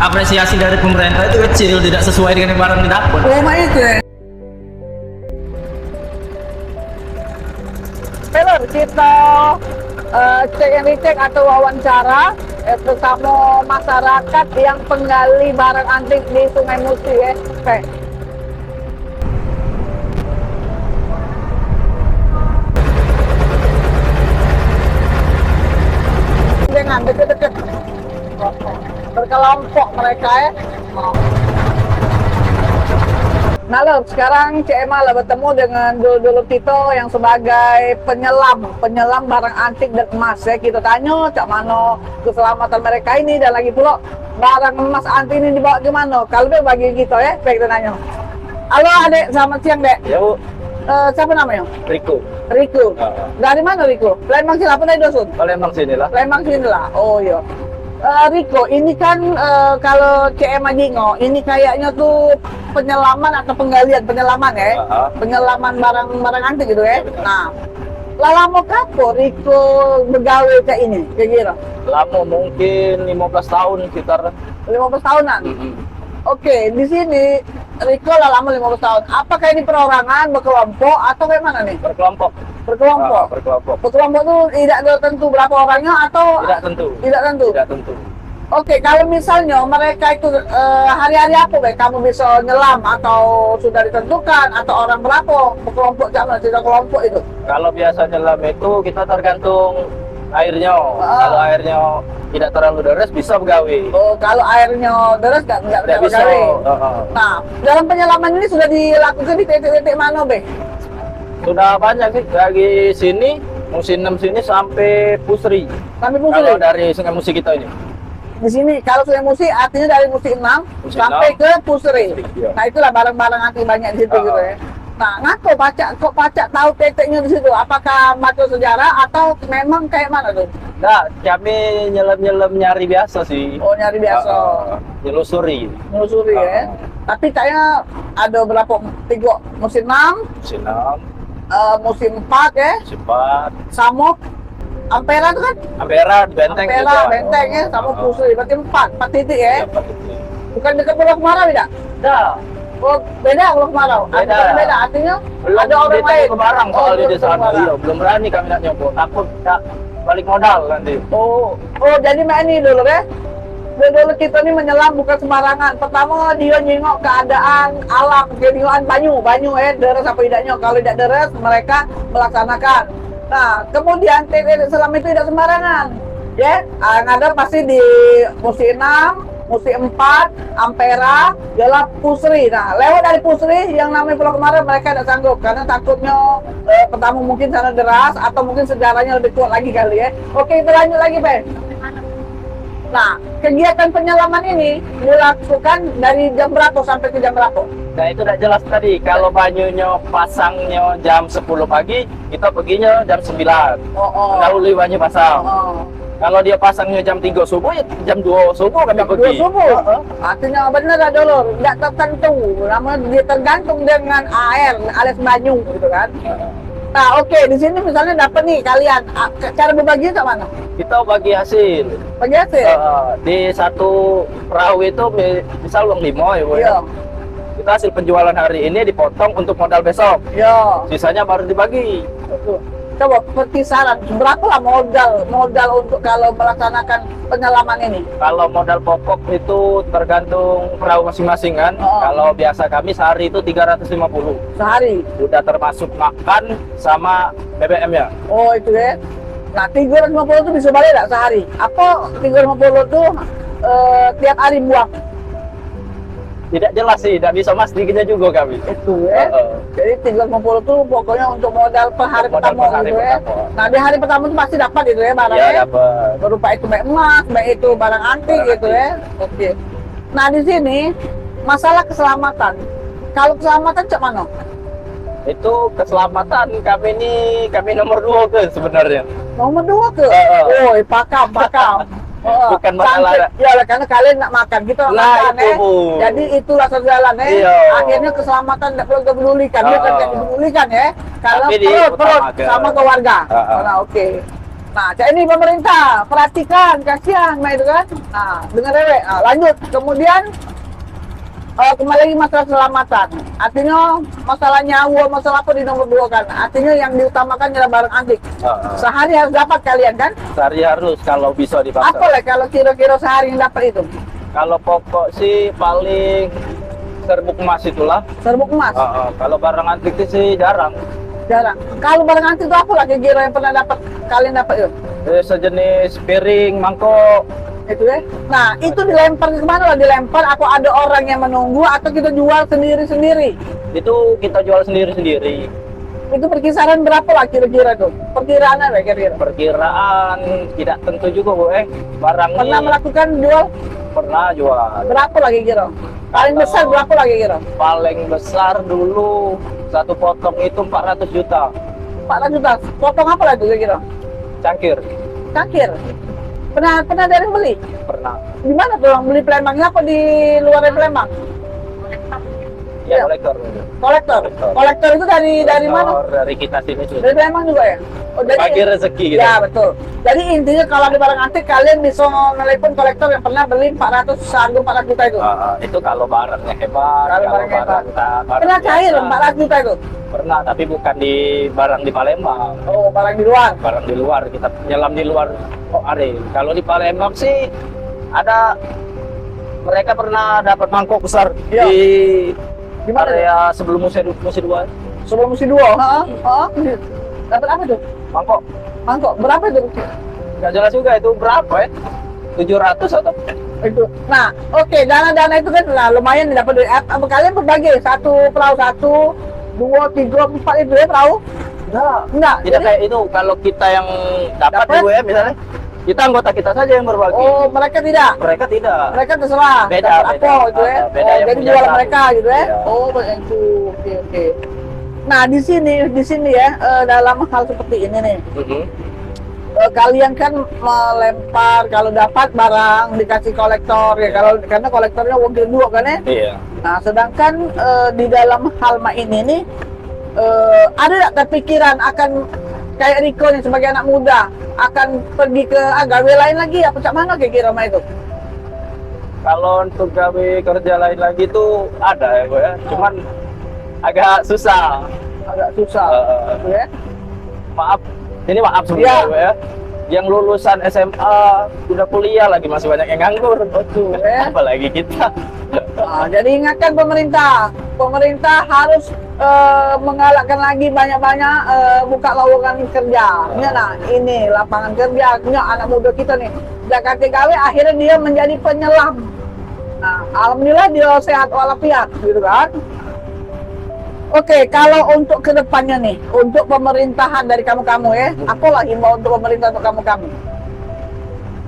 apresiasi dari pemerintah itu kecil, tidak sesuai dengan yang barang didapat. Oh, mak itu ya. Pelor, kita cek and recheck atau wawancara bersama masyarakat yang penggali barang antik di Sungai Musi ya. Oke. Jangan deket-deket. Berkelompok mereka ya. Nah lo, sekarang CMA lah bertemu dengan dulu Tito yang sebagai penyelam barang antik dan emas ya. Kita tanya cak mana keselamatan mereka ini dan lagi pula barang emas antik ini dibawa ke mana. Kalau bagi kita ya, baik kita tanya. Halo adik, selamat siang dek. Ya Bu, Siapa namanya? Riko. Riko. Dari mana Riko? Lembang sini apa dari Dosun? Palembang sini lah. Lembang sini lah. Oh iya. Riko, ini kan kalau CMA Jingo, ini kayaknya tuh penyelaman atau penyelaman ya, penyelaman barang-barang antik gitu ya. Nah, lama kapo Riko begawe kayak ini, kira-kira? Lama mungkin 15 tahun sekitar. 15 tahunan. Oke, di sini Riko lama 15 tahun. Apakah ini perorangan, berkelompok, atau kayak mana nih? Berkelompok. Berkelompok. Berkelompok. Berkelompok tuh tidak tentu berapa orangnya atau Tidak tentu. Tidak tentu. Tidak tentu. Oke, kalau misalnya mereka itu hari-hari apa, Bek? Kamu bisa nyelam atau sudah ditentukan atau orang berapa berkelompok zaman tidak kelompok itu? Kalau biasa nyelam itu kita tergantung airnya. Kalau airnya tidak terlalu deras bisa begawe. Oh, kalau airnya deras nggak Tidak bisa. bergawe. Nah, dalam penyelaman ini sudah dilakukan di titik-titik mana, Bek? Sudah banyak sih dari sini musim 6 sini sampai Pusri. Kami Kalau dari Sungai Musi kita ini. di sini kalau Sungai Musi artinya dari Musi 6 Musi sampai 6. ke Pusri. Iya. Nah, itulah barang-barang antik banyak di situ gitu ya. Nah, ngako kok pacak tahu titiknya di situ? Apakah baca sejarah atau memang kayak mana tuh? Nah, kami nyelam-nyelam nyari biasa sih. Oh, nyari biasa. Nyelusuri. Menelusuri ya. Tapi kayaknya ada berapa? 3 musim 6, Musim 6, musim 4 ya. Cepat. Samok, Ampera tuh kan? Ampera, Benteng Ampera, juga. Benteng ya, sama Pusri. Berarti 4 titik ya. Iya, Pak. Bukan dekat Pulau Kemarau tidak? Dah. Oh, beda Pulau Kemarau. Beda. Beda, artinya Belum ada orang lain. ke barang soalnya belum di sana. barang. Iya, belum berani kami nak nyoba. Takut tak balik modal nanti. Oh, jadi main ini dulu ya. Dulu kita nih menyelam bukan sembarangan. Pertama dia nyengok keadaan alam, keadaan banyu ya, deres apa tidaknya. Kalau tidak deres, mereka melaksanakan. Nah, kemudian titik selam itu tidak sembarangan. Ya, yang ada pasti di musim 6, musim 4, Ampera, adalah Pusri. Nah, lewat dari Pusri yang namanya Pulau Kemarau mereka tidak sanggup karena takutnya pertama mungkin sana deras atau mungkin sejarahnya lebih kuat lagi kali ya. Oke, kita lanjut lagi, Pak. Nah, kegiatan penyelaman ini dilakukan dari jam berapa sampai ke jam berapa? Nah, itu tidak jelas tadi. Kalau banyunya pasangnya jam 10 pagi, kita perginya jam 9. Mendahului banyu pasang. Kalau dia pasangnya jam 3 subuh, ya jam 2 subuh kami Jam 2 pergi. subuh. Artinya benar ada dulu, tidak tertentu. Namanya dia tergantung dengan air alias banyu gitu kan. Nah, oke, di sini misalnya dapat nih kalian cara berbaginya ke mana? Kita bagi hasil. Bagi hasil? Di satu perahu itu misal uang 5 ya, Bu. Iya. Kita hasil penjualan hari ini dipotong untuk modal besok. Iya. Sisanya baru dibagi. Coba perkisaran berapa lah modal untuk kalau melaksanakan penyelaman ini? Kalau modal pokok itu tergantung perahu masing-masing kan. Kalau biasa kami sehari itu 350. Sehari? Udah termasuk makan sama BBM-nya. Oh, itu ya. Nah, 350 itu bisa balik nggak sehari? Apa 350 itu tiap hari buang? Tidak jelas sih, tidak bisa mastiknya juga kami. Itu ya. Jadi 350 itu pokoknya untuk modal per hari Modal pertama per hari gitu ya. pertama. Nah, di hari pertama itu pasti dapat gitu ya barangnya. Iya, dapat. Berupa itu baik emas, baik itu barang antik Barang gitu antik. ya. Oke. Nah, di sini masalah keselamatan. Kalau keselamatan cak mana? Itu keselamatan kami nomor 2 ke sebenarnya. Nomor 2 ke? Oh, pakam. Bukan masalah. Ya lah, karena kalian nak makan gitu Nah, makan itu, Bu. Jadi itulah sejalan Iya. Akhirnya keselamatan tidak perlu dipedulikan, dia tidak dipedulikan ya. Karena Tapi perut diutamakan. sama keluarga. Heeh. Nah, oke. Nah, cak ini pemerintah, perhatikan, kasihan, nah itu kan. Nah, dengan rewek. Nah, lanjut. Kemudian kembali lagi masalah keselamatan. Artinya masalah nyawa, masalah apa di nomor 2 kan. Artinya yang diutamakan adalah barang antik. Sehari harus dapat kalian kan? Sehari harus kalau bisa di pasar. Apa lah kalau kira-kira sehari yang dapat itu? Kalau pokok sih paling serbuk emas itulah. Serbuk emas. Kalau barang antik itu sih jarang. Jarang. Kalau barang antik itu apa lah kira-kira yang pernah dapat kalian dapat itu? Sejenis piring, mangkok. Itu ya. Nah, itu dilempar ke mana lah? Dilempar atau ada orang yang menunggu atau kita jual sendiri-sendiri? Itu kita jual sendiri-sendiri. Itu perkisaran berapa lah kira-kira tuh? Perkiraan apa kira-kira? Perkiraan tidak tentu juga Bu. Barang Pernah ini melakukan jual? pernah jual. Berapa lagi kira? Paling Kalau- besar berapa lagi kira? Paling besar dulu satu potong itu 400 juta. 400 juta. Potong apa lah itu kira-kira? Cangkir Cangkir. Pernah ada yang beli? pernah. Di mana tuh yang beli Palembangnya apa di luar Palembang? Ya, Iya. kolektor. Kolektor. Kolektor. Kolektor itu dari mana? Kolektor dari kita sini juga. Dari Palembang juga ya? Oh, Bagi rezeki gitu. Ya betul. Jadi intinya kalau ada barang antik kalian bisa nelpon kolektor yang pernah beli 400 seharga 400 juta itu. Itu kalau barangnya hebat. Kalau barangnya hebat. barang Pernah cair biasa. 400 juta itu? Pernah, tapi bukan di barang di Palembang. Oh, barang di luar. Barang di luar, kita nyelam di luar. Oh, ada. Kalau di Palembang sih ada, mereka pernah dapat mangkok besar Iya. di Di mana? area sebelum musim 2. Sebelum musim 2. Heeh. Heeh. Dapat apa tuh? Mangkok Mangkok. Berapa itu? nggak jelas juga itu berapa ya? 700 atau Itu. Nah, oke, dana-dana itu kan lah lumayan dapat dari apa kalian berbagi satu perahu 1, 2, 3, 4 itu ya perahu? Enggak. tidak Jadi, kayak itu. Kalau kita yang dapat Dapat? di WM misalnya, kita anggota kita saja yang berbagi. oh, mereka tidak. Mereka tidak. Mereka terserah. Beda, dapat beda. apa gitu ya. Beda Oh, yang jadi punya jualan satu. mereka gitu ya. Iya. Oh, begitu. Oke, oke. Nah, di sini ya dalam hal seperti ini nih. Mhm. Kalian kan melempar kalau dapat barang dikasih kolektor ya kalau karena kolektornya wakil dua kan ya. Iya. Nah sedangkan di dalam hal ini nih ada nggak terpikiran akan kayak Riko nih sebagai anak muda akan pergi ke gawe lain lagi apa cak mana kira-kira sama itu? Kalau untuk gawe kerja lain lagi tuh ada ya, Bu ya. Cuman agak susah. Agak susah gitu ya. Maaf, ini maaf sebenarnya Iya. Bu ya. Yang lulusan SMA udah kuliah lagi masih banyak yang nganggur. Betul ya. Apalagi kita. Nah, jadi ingatkan pemerintah harus menggalakkan lagi banyak-banyak buka lowongan kerja. Ya, nah, ini lapangan kerja, punya anak muda kita nih. Jakarta gawe akhirnya dia menjadi penyelam. Nah, alhamdulillah dia sehat walafiat, gitu kan. Oke, kalau untuk kedepannya nih, untuk pemerintahan dari kamu-kamu ya, apalah himbau untuk pemerintah untuk kamu-kamu?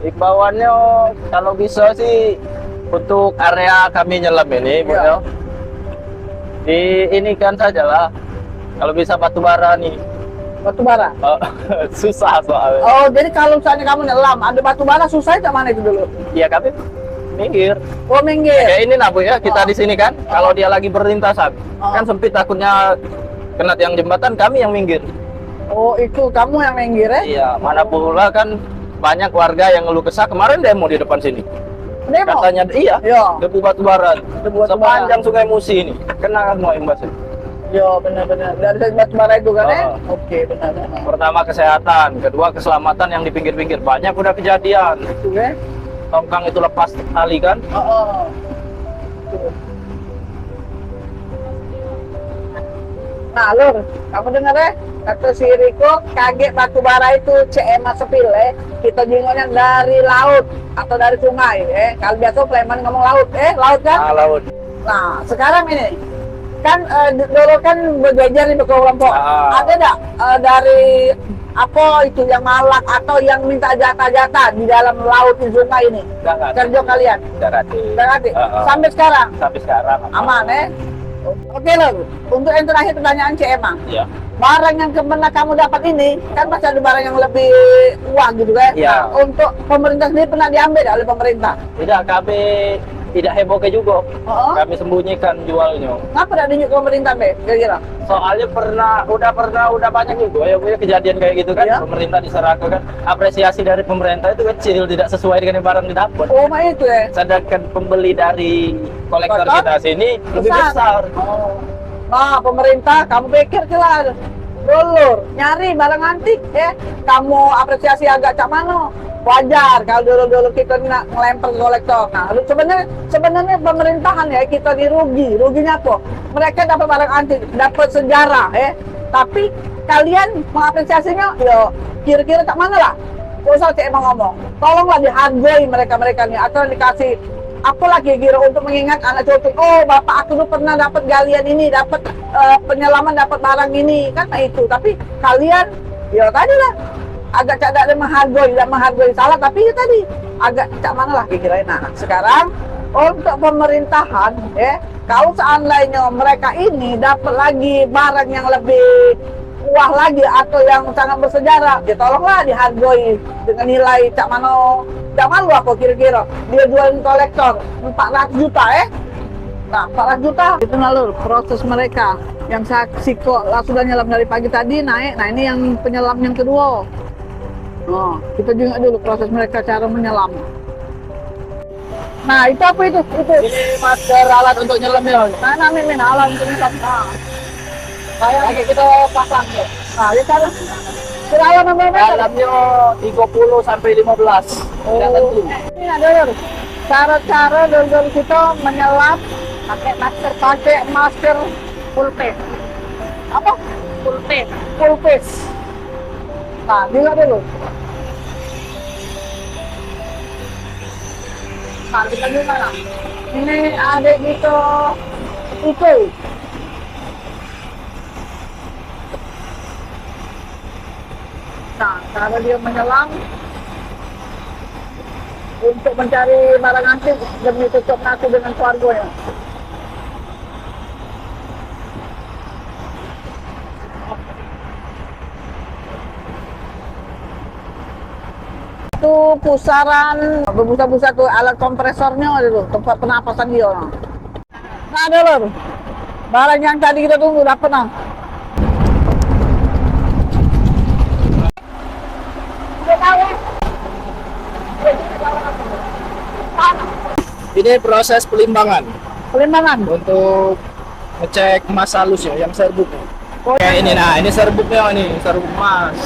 Imbauannya kalau bisa sih untuk area kami nyelam ini, Bu Iya. ya. Di ini kan saja lah. Kalau bisa batu bara nih. Batu bara. Susah soalnya. Oh, jadi kalau misalnya kamu nyelam, ada batu bara susah itu mana itu dulu? Iya, kami minggir. Oh, minggir. Kayak ini nah Bu ya, kita Oh. di sini kan, kalau dia lagi berlintasan, Oh. kan sempit takutnya kena tiang jembatan, kami yang minggir. Oh, itu kamu yang minggir ya? Iya, mana pula kan banyak warga yang ngeluh kesah kemarin demo di depan sini. Demo? Katanya iya, Iya. debu batu bara. Debu batu Sepanjang Sungai Musi ini, kena semua imbasnya. Ya benar-benar dari batu bara itu kan ya? Oh. Oke benar-benar. Pertama kesehatan, kedua keselamatan yang di pinggir-pinggir banyak udah kejadian. Itu ya? Tongkang itu lepas tali kan, Oh. Tuh. Nah Lur, kamu dengar ya? Kata si Riko, kaget batu bara itu CMA sepil ya. Kita jinggonya dari laut atau dari sungai ya. Kalau biasa Sleman ngomong laut laut kan? laut. Nah sekarang ini kan dulu kan berjajar di kelompok. Ada enggak dari apa itu yang malak atau yang minta jatah-jatah di dalam laut di sungai ini? Kerja kalian? Berarti sampai sekarang Sampai sekarang aman ya? Oke Lur, untuk yang terakhir pertanyaan CMA. Iya. Barang yang kemana kamu dapat ini kan masih ada barang yang lebih uang gitu kan? Iya. Nah, untuk pemerintah sendiri pernah diambil oleh pemerintah? Tidak, kami tidak heboh ke juga. Oh. Kami sembunyikan jualnya. Ngapa tidak dinyuk ke pemerintah be? Kira-kira? Soalnya udah banyak juga ya Bu, ya, kejadian kayak gitu kan. Iya. Pemerintah diserahkan kan. Apresiasi dari pemerintah itu kecil, tidak sesuai dengan barang didapat. Oh, mah itu ya. Sedangkan pembeli dari kolektor Kolektor? kita sini lebih besar. Oh. Nah, pemerintah, kamu pikir lah, dulur nyari barang antik ya, kamu apresiasi agak cak mano, wajar kalau dulu kita nak ngelempar ke kolektor. Nah, sebenarnya pemerintahan ya kita ruginya apa? Mereka dapat barang antik, dapat sejarah ya, tapi kalian mengapresiasinya, yo kira-kira tak mana lah? Gak usah cek emang ngomong, tolonglah dihargai mereka nih, atau dikasih apa lagi kira untuk mengingat anak cucu. Oh, bapak aku tuh pernah dapat galian ini, dapat penyelaman, dapat barang ini kan itu. Tapi kalian ya tadi lah agak tidak ada menghargai salah, tapi ya tadi agak cak mana lah kira-kira. Nah, sekarang untuk pemerintahan ya, kalau seandainya mereka ini dapat lagi barang yang lebih wah lagi atau yang sangat bersejarah, ya tolonglah dihargai dengan nilai cak mano. Zaman lu apa kira-kira dia jualin kolektor 400 juta nah 400 juta itu lalu proses mereka yang saksi kok sudah nyelam dari pagi tadi naik. Nah ini yang penyelam yang kedua. Oh, kita juga dulu proses mereka cara menyelam. Nah itu apa itu? Ini masker alat untuk nyelam ya. Nah namanya alat untuk menyelam. Nah Kayak kita pasang ya. nah ya cara dalam meter. Dalamnya 30 sampai 15. Tidak tentu. Ini ada cara-cara dulu kita menyelam pakai masker full face. Apa? Full face. Nah, dilihat dulu. Nah, kita gimana? Ini ada gitu itu. Nah, cara dia menyelam untuk mencari barang antik demi tutup nasi dengan keluarganya. Itu pusaran berbusa-busa tuh alat kompresornya itu tempat penapasan dia. Nah, ada lor. Barang yang tadi kita tunggu dapat nah. Ini proses pelimbangan Pelimbangan. untuk ngecek emas halus ya, yang serbuknya. Kayak ini, nah ini serbuknya nih, serbuk emas.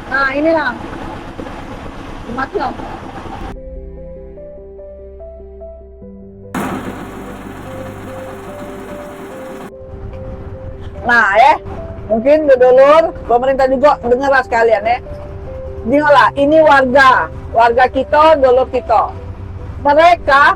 Nah, inilah. Emasnya. Nah, mungkin dulur pemerintah juga dengar sekalian ya. Dengarlah, ini warga kita, dulur kita. Mereka,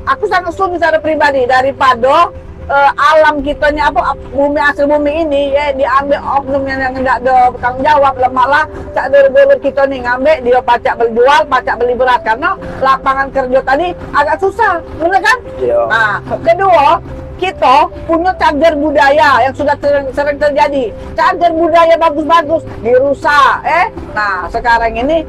aku sangat setuju secara pribadi daripada alam kitanya apa bumi asli bumi ini ya diambil oknum yang tidak ada bertanggung jawab, malah cak dulur kita nih ngambil dia pacak beli jual, pacak beli beras karena lapangan kerja tadi agak susah, bener kan? Iya. Nah, kedua kita punya cagar budaya yang sudah sering terjadi. Cagar budaya bagus-bagus dirusak, Nah, sekarang ini,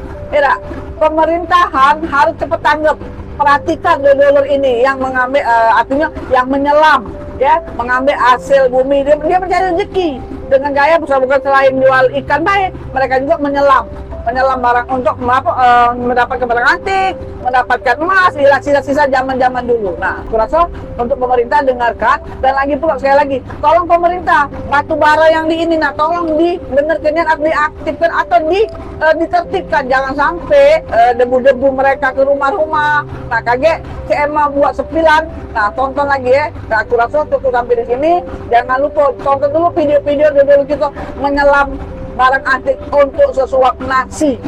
pemerintahan harus cepat tanggap. Perhatikan dulur ini yang mengambil, artinya yang menyelam, mengambil hasil bumi. Dia mencari rezeki dengan gaya bukan selain jual ikan baik, mereka juga menyelam barang untuk mendapatkan barang antik, mendapatkan emas, sisa-sisa zaman-zaman dulu. Nah, aku rasa untuk pemerintah dengarkan, dan lagi pula sekali lagi, tolong pemerintah batu bara yang di ini, tolong dibenarkan atau diaktifkan atau ditertibkan, jangan sampai debu-debu mereka ke rumah-rumah. Nah, kaget CMA buat sepilan. Nah, tonton lagi ya. Nah, aku rasa cukup sampai di sini. Jangan lupa tonton dulu video-video dulu kita menyelam barang antik untuk sesuap nasi,